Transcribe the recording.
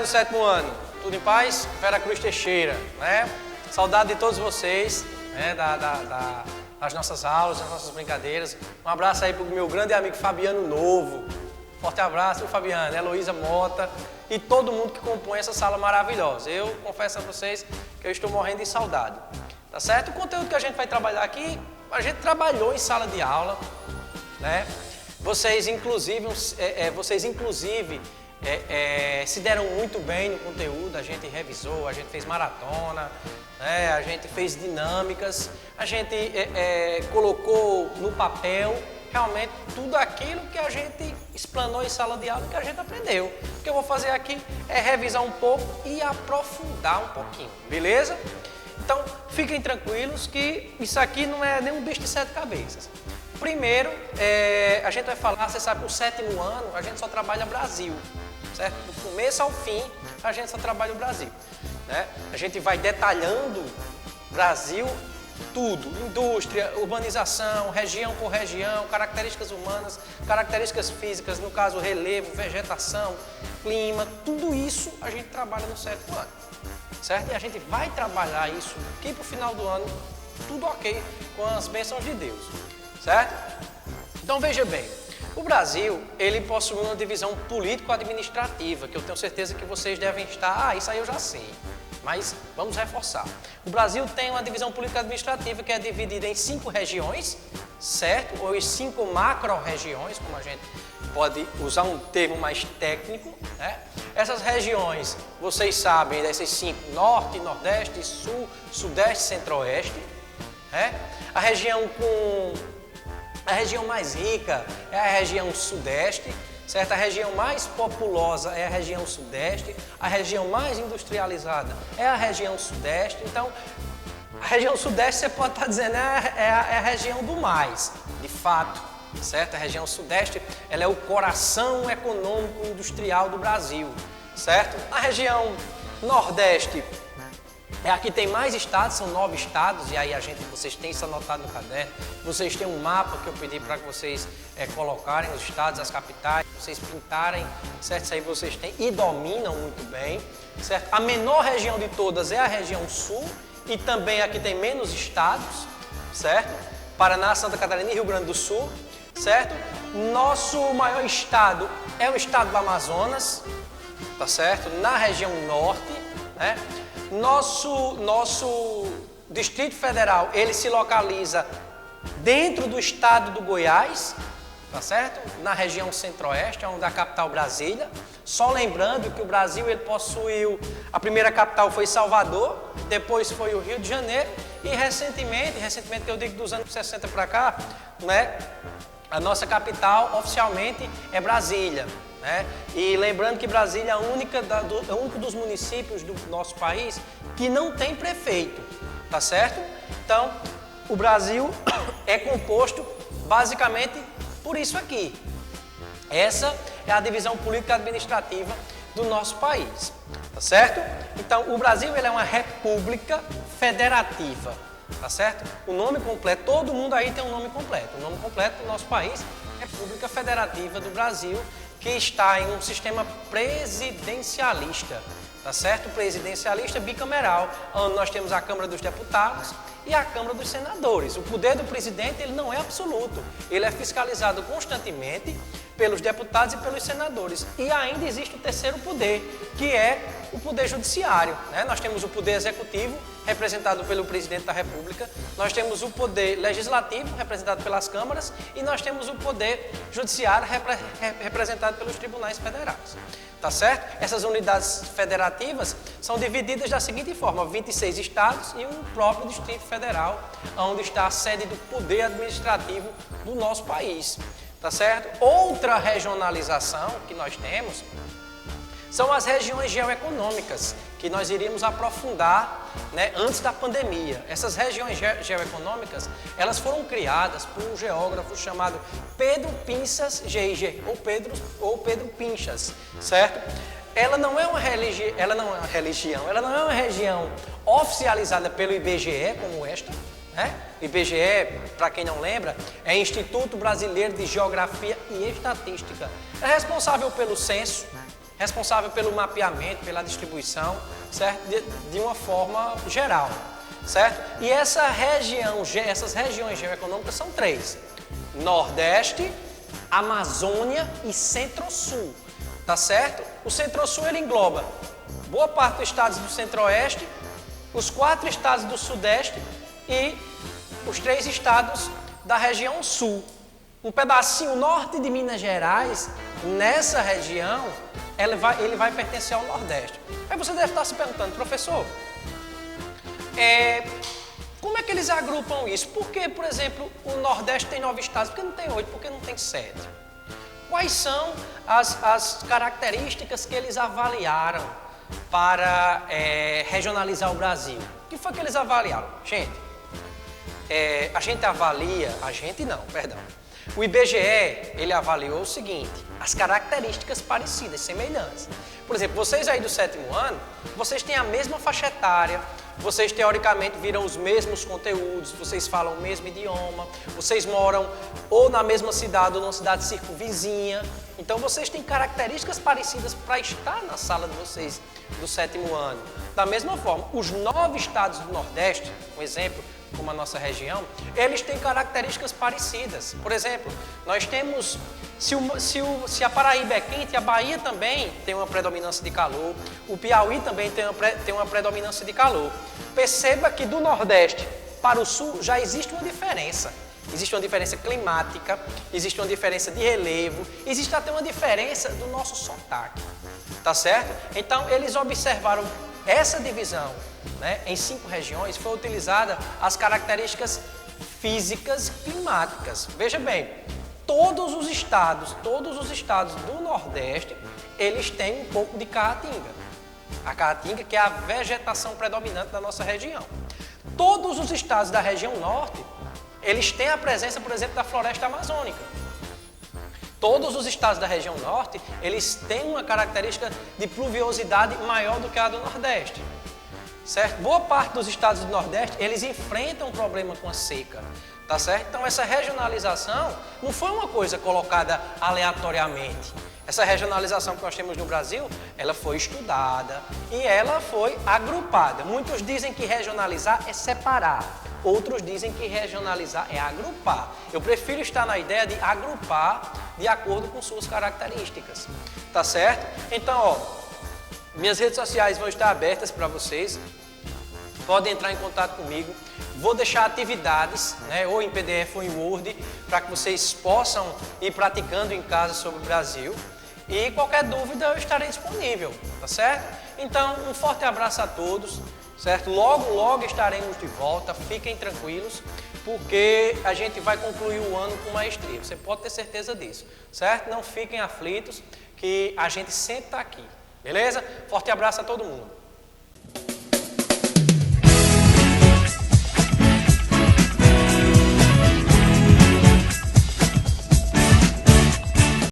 sétimo ano? Tudo em paz? Vera Cruz Teixeira, né? Saudade de todos vocês, né? Das nossas aulas, das nossas brincadeiras. Um abraço aí pro meu grande amigo Fabiano Novo. Forte abraço, Fabiano, Heloísa Mota e todo mundo que compõe essa sala maravilhosa. Eu confesso a vocês que eu estou morrendo de saudade, tá certo? O conteúdo que a gente vai trabalhar aqui, a gente trabalhou em sala de aula, né? Vocês inclusive se deram muito bem no conteúdo, a gente revisou, a gente fez maratona, né? A gente fez dinâmicas, a gente colocou no papel realmente tudo aquilo que a gente explanou em sala de aula e que a gente aprendeu. O que eu vou fazer aqui é revisar um pouco e aprofundar um pouquinho, beleza? Então, fiquem tranquilos que isso aqui não é nenhum bicho de 7 cabeças. Primeiro, a gente vai falar, você sabe, o sétimo ano a gente só trabalha Brasil, certo? Do começo ao fim, a gente só trabalha o Brasil, né? A gente vai detalhando Brasil, tudo, indústria, urbanização, região por região, características humanas, características físicas, no caso relevo, vegetação, clima, tudo isso a gente trabalha no sétimo ano, certo? E a gente vai trabalhar isso aqui para o final do ano, tudo ok, com as bênçãos de Deus, certo? Então veja bem, o Brasil, ele possui uma divisão político-administrativa, que eu tenho certeza que vocês devem estar, isso aí eu já sei. Mas vamos reforçar. O Brasil tem uma divisão político-administrativa que é dividida em 5 regiões, certo? Ou em 5 macro-regiões, como a gente pode usar um termo mais técnico, né? Essas regiões, vocês sabem, dessas 5, Norte, Nordeste, Sul, Sudeste, Centro-Oeste, né? A região mais rica é a região Sudeste, certo? A região mais populosa é a região Sudeste, a região mais industrializada é a região Sudeste. Então, a região Sudeste você pode estar dizendo é a região do mais, de fato, certo? A região Sudeste, ela é o coração econômico industrial do Brasil, certo? A região Nordeste é a que tem mais estados, são 9 estados, e aí vocês têm isso anotado no caderno. Vocês têm um mapa que eu pedi para que vocês colocarem os estados, as capitais, vocês pintarem, certo? Isso aí vocês têm e dominam muito bem, certo? A menor região de todas é a região sul e também a que tem menos estados, certo? Paraná, Santa Catarina e Rio Grande do Sul, certo? Nosso maior estado é o estado do Amazonas, tá certo? Na região norte, né? Nosso Distrito Federal, ele se localiza dentro do estado do Goiás, tá certo? Na região centro-oeste, onde a capital Brasília. Só lembrando que o Brasil, ele possuiu, a primeira capital foi Salvador, depois foi o Rio de Janeiro e recentemente eu digo dos anos 60 para cá, né? A nossa capital oficialmente é Brasília. Né? E lembrando que Brasília é o único dos municípios do nosso país que não tem prefeito, tá certo? Então, o Brasil é composto basicamente por isso aqui. Essa é a divisão política administrativa do nosso país, tá certo? Então, o Brasil, ele é uma república federativa, tá certo? O nome completo, todo mundo aí tem um nome completo. O nome completo do nosso país é República Federativa do Brasil, que está em um sistema presidencialista, tá certo? Presidencialista bicameral, onde nós temos a Câmara dos Deputados e a Câmara dos Senadores. O poder do presidente, ele não é absoluto, ele é fiscalizado constantemente pelos deputados e pelos senadores. E ainda existe o terceiro poder, que é o poder judiciário, né? Nós temos o poder executivo, representado pelo presidente da República, nós temos o poder legislativo, representado pelas câmaras, e nós temos o poder judiciário, representado pelos tribunais federais. Tá certo? Essas unidades federativas são divididas da seguinte forma: 26 estados e um próprio Distrito Federal, onde está a sede do poder administrativo do nosso país. Tá certo? Outra regionalização que nós temos são as regiões geoeconômicas, que nós iríamos aprofundar, né, antes da pandemia. Essas regiões geoeconômicas, elas foram criadas por um geógrafo chamado Pedro Pinchas Geiger, ou Pedro Pinchas, certo? Ela não é uma região oficializada pelo IBGE como esta, né? IBGE, para quem não lembra, é Instituto Brasileiro de Geografia e Estatística. É responsável pelo censo, responsável pelo mapeamento, pela distribuição, certo? De uma forma geral, certo? E essas regiões geoeconômicas são 3: Nordeste, Amazônia e Centro-Sul, tá certo? O Centro-Sul ele engloba boa parte dos estados do Centro-Oeste, os 4 estados do Sudeste e os 3 estados da região Sul. Um pedacinho norte de Minas Gerais, nessa região, ele vai pertencer ao Nordeste. Aí você deve estar se perguntando, professor, como é que eles agrupam isso? Por que, por exemplo, o Nordeste tem 9 estados? Por que não tem 8? Por que não tem 7? Quais são as características que eles avaliaram para regionalizar o Brasil? O que foi que eles avaliaram? Gente, o IBGE, ele avaliou o seguinte: as características parecidas, semelhantes. Por exemplo, vocês aí do 7º ano, vocês têm a mesma faixa etária, vocês teoricamente viram os mesmos conteúdos, vocês falam o mesmo idioma, vocês moram ou na mesma cidade ou numa cidade circunvizinha. Então vocês têm características parecidas para estar na sala de vocês do 7º ano. Da mesma forma, os 9 estados do Nordeste, um exemplo, como a nossa região, eles têm características parecidas. Por exemplo, nós temos, se a Paraíba é quente, a Bahia também tem uma predominância de calor, o Piauí também tem uma predominância de calor. Perceba que do Nordeste para o Sul já existe uma diferença. Existe uma diferença climática, existe uma diferença de relevo, existe até uma diferença do nosso sotaque, tá certo? Então, eles observaram essa divisão, né, em 5 regiões, foi utilizada as características físicas e climáticas. Veja bem, todos os estados do Nordeste, eles têm um pouco de caatinga. A caatinga, que é a vegetação predominante da nossa região. Todos os estados da região Norte, eles têm a presença, por exemplo, da floresta amazônica. Todos os estados da região Norte, eles têm uma característica de pluviosidade maior do que a do Nordeste. Certo? Boa parte dos estados do Nordeste, eles enfrentam um problema com a seca, tá certo? Então, essa regionalização não foi uma coisa colocada aleatoriamente. Essa regionalização que nós temos no Brasil, ela foi estudada e ela foi agrupada. Muitos dizem que regionalizar é separar, outros dizem que regionalizar é agrupar. Eu prefiro estar na ideia de agrupar de acordo com suas características, tá certo? Então, ó, minhas redes sociais vão estar abertas para vocês, podem entrar em contato comigo, vou deixar atividades, né, ou em PDF ou em Word, para que vocês possam ir praticando em casa sobre o Brasil, e qualquer dúvida eu estarei disponível, tá certo? Então, um forte abraço a todos, certo? Logo, logo estaremos de volta, fiquem tranquilos, porque a gente vai concluir o ano com maestria, você pode ter certeza disso, certo? Não fiquem aflitos, que a gente sempre está aqui. Beleza? Forte abraço a todo mundo.